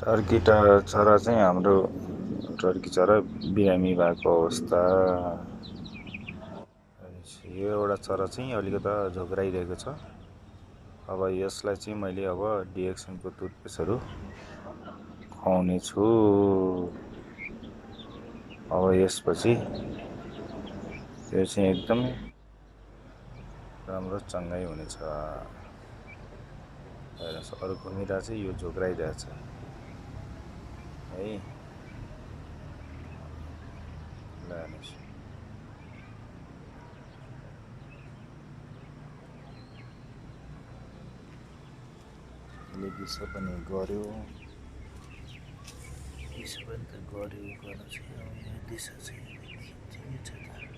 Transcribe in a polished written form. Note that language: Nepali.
टर्की चरा चाहिँ हाम्रो टर्की चरा बिरामी भएको अवस्था। यो एउटा चरा चाहिँ अलिकता झोक्राइरहेको छ। अब यसलाई चाहिँ मैले अब डिएक्सनको टुथपेस्टहरू खुवाउने छु। अब यसपछि त्यो चाहिँ एकदमै राम्रो चङ्गाइ हुनेछ। हेर्नुहोस्, अरू घुमिरहेछ, यो झोक्राइरहेछ है। ल हेर्नुहोस्, यसले दिशा पनि गर्यो, दिशा पनि त गर्यो, गर्न चाहिँ अब यो दिशा चाहिँ ठिकै छ त।